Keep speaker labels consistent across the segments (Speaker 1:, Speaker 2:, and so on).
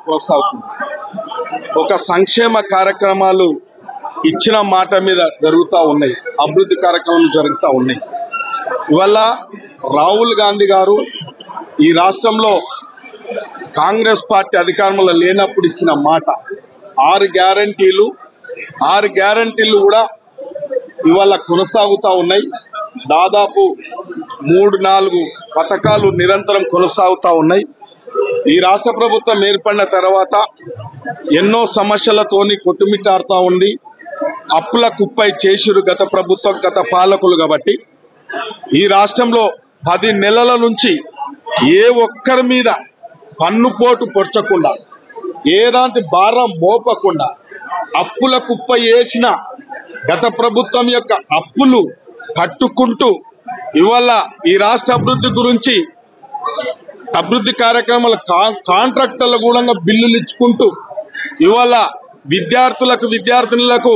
Speaker 1: కొనసాగుతుంది. ఒక సంక్షేమ కార్యక్రమాలు ఇచ్చిన మాట మీద జరుగుతూ ఉన్నాయి, అభివృద్ధి కార్యక్రమాలు జరుగుతూ ఉన్నాయి. ఇవాళ రాహుల్ గాంధీ గారు ఈ రాష్ట్రంలో కాంగ్రెస్ పార్టీ అధికారంలో లేనప్పుడు ఇచ్చిన మాట 6 గ్యారంటీలు కూడా ఇవాళ కొనసాగుతూ ఉన్నాయి. దాదాపు 3-4 పథకాలు నిరంతరం కొనసాగుతూ ఉన్నాయి. ఈ రాష్ట్ర ప్రభుత్వం ఏర్పడిన తర్వాత ఎన్నో సమస్యలతోని కొట్టుమిట్టాడుతూ ఉంది. అప్పుల కుప్పై చేసిరు గత ప్రభుత్వం, గత పాలకులు. కాబట్టి ఈ రాష్ట్రంలో 10 నెలల నుంచి ఏ ఒక్కరి మీద పన్నుపోటు పొడ్చకుండా, ఏలాంటి భారం మోపకుండా అప్పుల కుప్ప వేసిన గత ప్రభుత్వం యొక్క అప్పులు కట్టుకుంటూ ఇవాళ ఈ రాష్ట్ర అభివృద్ధి గురించి, అభివృద్ధి కార్యక్రమాల కాంట్రాక్టర్ల కూడా బిల్లులు ఇచ్చుకుంటూ ఇవాళ విద్యార్థినులకు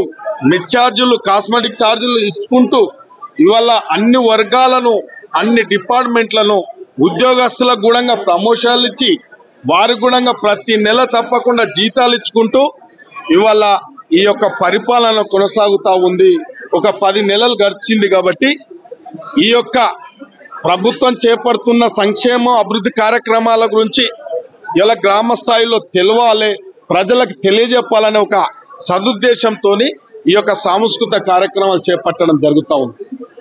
Speaker 1: మెస్ ఛార్జీలు, కాస్మెటిక్ ఛార్జీలు ఇచ్చుకుంటూ ఇవాళ అన్ని వర్గాలను, అన్ని డిపార్ట్మెంట్లను, ఉద్యోగస్తులకు కూడా ప్రమోషన్లు ఇచ్చి వారికి కూడా ప్రతి నెల తప్పకుండా జీతాలు ఇచ్చుకుంటూ ఇవాళ ఈ యొక్క పరిపాలన కొనసాగుతూ ఉంది. ఒక 10 నెలలు గడిచింది. కాబట్టి ఈ యొక్క ప్రభుత్వం చేపడుతున్న సంక్షేమ అభివృద్ధి కార్యక్రమాల గురించి ఇలా గ్రామ స్థాయిలో తెలవాలి, ప్రజలకు తెలియజెప్పాలనే ఒక సదుద్దేశంతో ఈ యొక్క సాంస్కృతిక కార్యక్రమాలు చేపట్టడం జరుగుతూ ఉంది.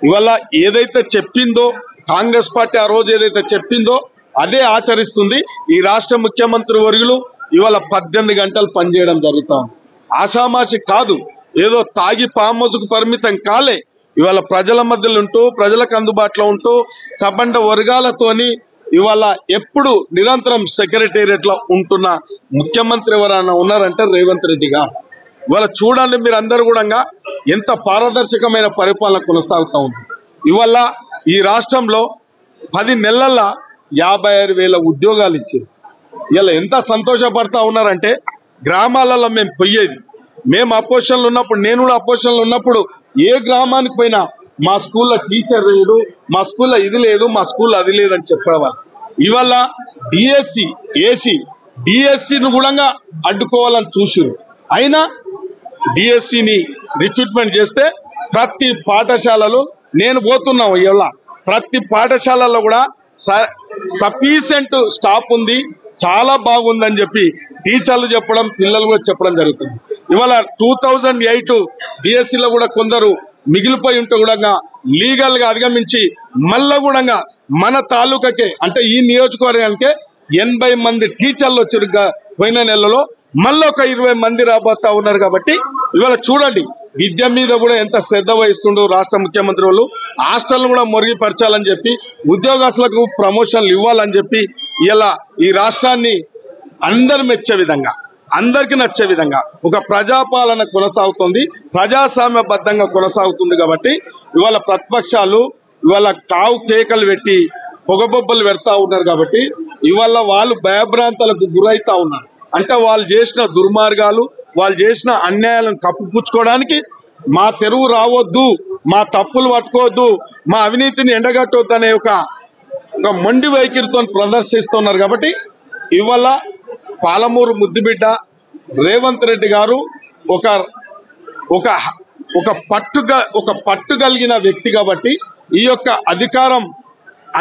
Speaker 1: ఇవాళ ఏదైతే చెప్పిందో కాంగ్రెస్ పార్టీ, ఆ రోజు ఏదైతే చెప్పిందో అదే ఆచరిస్తుంది. ఈ రాష్ట్ర ముఖ్యమంత్రి వర్యులు ఇవాళ 18 గంటలు పనిచేయడం జరుగుతూ ఉంది. ఆషామాషి కాదు, ఏదో తాగి పామోజుకు పరిమితం కాలే. ఇవాళ ప్రజల మధ్యలో ఉంటూ, ప్రజలకు అందుబాటులో ఉంటూ, సబండ వర్గాలతోని ఇవాళ ఎప్పుడు నిరంతరం సెక్రటేరియట్ లో ఉంటున్న ముఖ్యమంత్రి ఎవరైనా ఉన్నారంటే రేవంత్ రెడ్డి గారు. ఇవాళ చూడండి మీరు అందరూ కూడా ఎంత పారదర్శకమైన పరిపాలన కొనసాగుతూ ఉంది. ఇవాళ ఈ రాష్ట్రంలో 10 నెలల 56,000 ఉద్యోగాలు ఇచ్చారు. ఇలా ఎంత సంతోషపడతా ఉన్నారంటే, గ్రామాలలో మేము పోయేది, మేము అపోజిషన్లో ఉన్నప్పుడు, నేను కూడా అపోజిషన్లో ఉన్నప్పుడు ఏ గ్రామానికి పోయినా మా స్కూల్లో టీచర్ లేడు, మా స్కూల్లో ఇది లేదు, మా స్కూల్లో అది లేదని చెప్పేవాళ్ళు. ఇవాళ డిఎస్సిని కూడా అడ్డుకోవాలని చూసారు. అయినా డిఎస్సిని రిక్రూట్మెంట్ చేస్తే ప్రతి పాఠశాలలో నేను పోతున్నాం. ఇవాళ ప్రతి పాఠశాలలో కూడా సఫిషియెంట్ స్టాఫ్ ఉంది, చాలా బాగుందని చెప్పి టీచర్లు చెప్పడం, పిల్లలు కూడా చెప్పడం జరుగుతుంది. ఇవాళ 2008 డిఎస్సిలో కూడా కొందరు మిగిలిపోయి ఉంటే కూడా లీగల్ గా అధిగమించి మళ్ళా కూడా మన తాలూకాకే, అంటే ఈ నియోజకవర్గానికే 80 మంది టీచర్లు వచ్చారు పోయిన నెలలో. మళ్ళీ ఒక 20 మంది రాబోతా ఉన్నారు. కాబట్టి ఇవాళ చూడండి విద్య మీద కూడా ఎంత శ్రద్ధ వహిస్తుండో రాష్ట్ర ముఖ్యమంత్రి వాళ్ళు. హాస్టల్ను కూడా మెరుగుపరచాలని చెప్పి, ఉద్యోగస్తులకు ప్రమోషన్లు ఇవ్వాలని చెప్పి ఇలా ఈ రాష్ట్రాన్ని అందరు మెచ్చే విధంగా, అందరికి నచ్చే విధంగా ఒక ప్రజాపాలన కొనసాగుతుంది, ప్రజాస్వామ్యబద్ధంగా కొనసాగుతుంది. కాబట్టి ఇవాళ ప్రతిపక్షాలు ఇవాళ కావు కేకలు పెట్టి పొగబొబ్బలు పెడతా ఉన్నారు. కాబట్టి ఇవాళ వాళ్ళు భయభ్రాంతాలకు గురైతా ఉన్నారు. అంటే వాళ్ళు చేసిన దుర్మార్గాలు, వాళ్ళు చేసిన అన్యాయాలను కప్పిపుచ్చుకోవడానికి మా తెరువు రావద్దు, మా తప్పులు పట్టుకోవద్దు, మా అవినీతిని ఎండగట్టవద్దు అనే ఒక మొండి వైఖరితో ప్రదర్శిస్తున్నారు. కాబట్టి ఇవాళ పాలమూరు ముద్దుబిడ్డ రేవంత్ రెడ్డి గారు ఒక పట్టు కలిగిన వ్యక్తి. కాబట్టి ఈ యొక్క అధికారం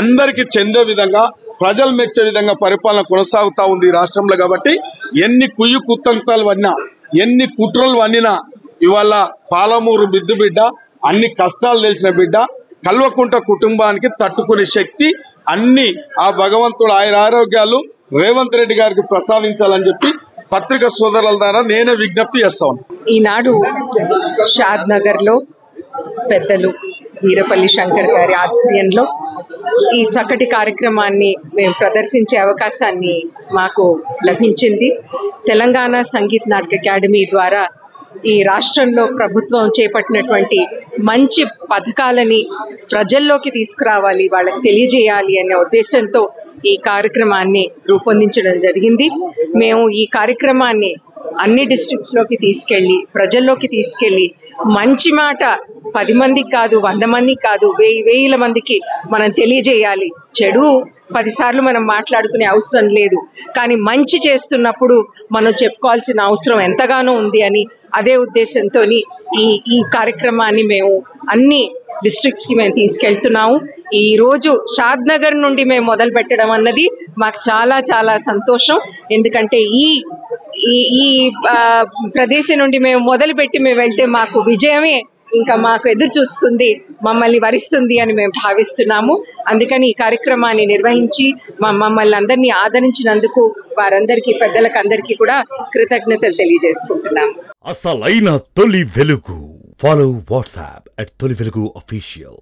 Speaker 1: అందరికి చెందే విధంగా, ప్రజలు మెచ్చే విధంగా పరిపాలన కొనసాగుతా ఉంది ఈ రాష్ట్రంలో. కాబట్టి ఎన్ని కుయ్యి కుతంత్రాలు వన్నా, ఎన్ని కుట్రలు వన్నినా ఇవాళ పాలమూరు ముద్దుబిడ్డ, అన్ని కష్టాలు తెలిసిన బిడ్డ, కల్వకుంట కుటుంబానికి తట్టుకునే శక్తి అన్ని ఆ భగవంతుడు ఆరోగ్యాలు రేవంత్ రెడ్డి గారికి ప్రసాదించాలని చెప్పి పత్రికా సోదరుల ద్వారా నేనే విజ్ఞప్తి చేస్తాను.
Speaker 2: ఈనాడు షాద్ నగర్ లో పెద్దలు వీరపల్లి శంకర్ గారి ఆధ్వర్యంలో ఈ చక్కటి కార్యక్రమాన్ని మేము ప్రదర్శించే అవకాశాన్ని మాకు లభించింది. తెలంగాణ సంగీత్ నాటక అకాడమీ ద్వారా ఈ రాష్ట్రంలో ప్రభుత్వం చేపట్టినటువంటి మంచి పథకాలని ప్రజల్లోకి తీసుకురావాలి, వాళ్ళకి తెలియజేయాలి అనే ఉద్దేశంతో ఈ కార్యక్రమాన్ని రూపొందించడం జరిగింది. మేము ఈ కార్యక్రమాన్ని అన్ని డిస్ట్రిక్ట్స్ లోకి తీసుకెళ్లి, ప్రజల్లోకి తీసుకెళ్లి మంచి మాట 10 మందికి కాదు, 100 మందికి కాదు, వేల మందికి మనం తెలియజేయాలి. చెడు 10 సార్లు మనం మాట్లాడుకునే అవసరం లేదు, కానీ మంచి చేస్తున్నప్పుడు మనం చెప్పుకోవాల్సిన అవసరం ఎంతగానో ఉంది అని అదే ఉద్దేశంతో ఈ కార్యక్రమాన్ని మేము అన్ని డిస్ట్రిక్ట్స్ కి మేము తీసుకెళ్తున్నాము. ఈ రోజు షాద్ నగర్ నుండి మేము మొదలు పెట్టడం అన్నది మాకు చాలా చాలా సంతోషం. ఎందుకంటే ఈ ప్రదేశం నుండి మేము మొదలుపెట్టి మేము వెళ్తే మాకు విజయమే ఇంకా మాకు ఎదురు చూస్తుంది, మమ్మల్ని వరిస్తుంది అని మేము భావిస్తున్నాము. అందుకని ఈ కార్యక్రమాన్ని నిర్వహించి మమ్మల్ని అందరినీ ఆదరించినందుకు వారందరికీ, పెద్దలకు అందరికీ కూడా కృతజ్ఞతలు తెలియజేసుకుంటున్నాము.
Speaker 3: అసలైన తొలి వెలుగు. ఫాలో వాట్సాప్ @తొలి వెలుగు official.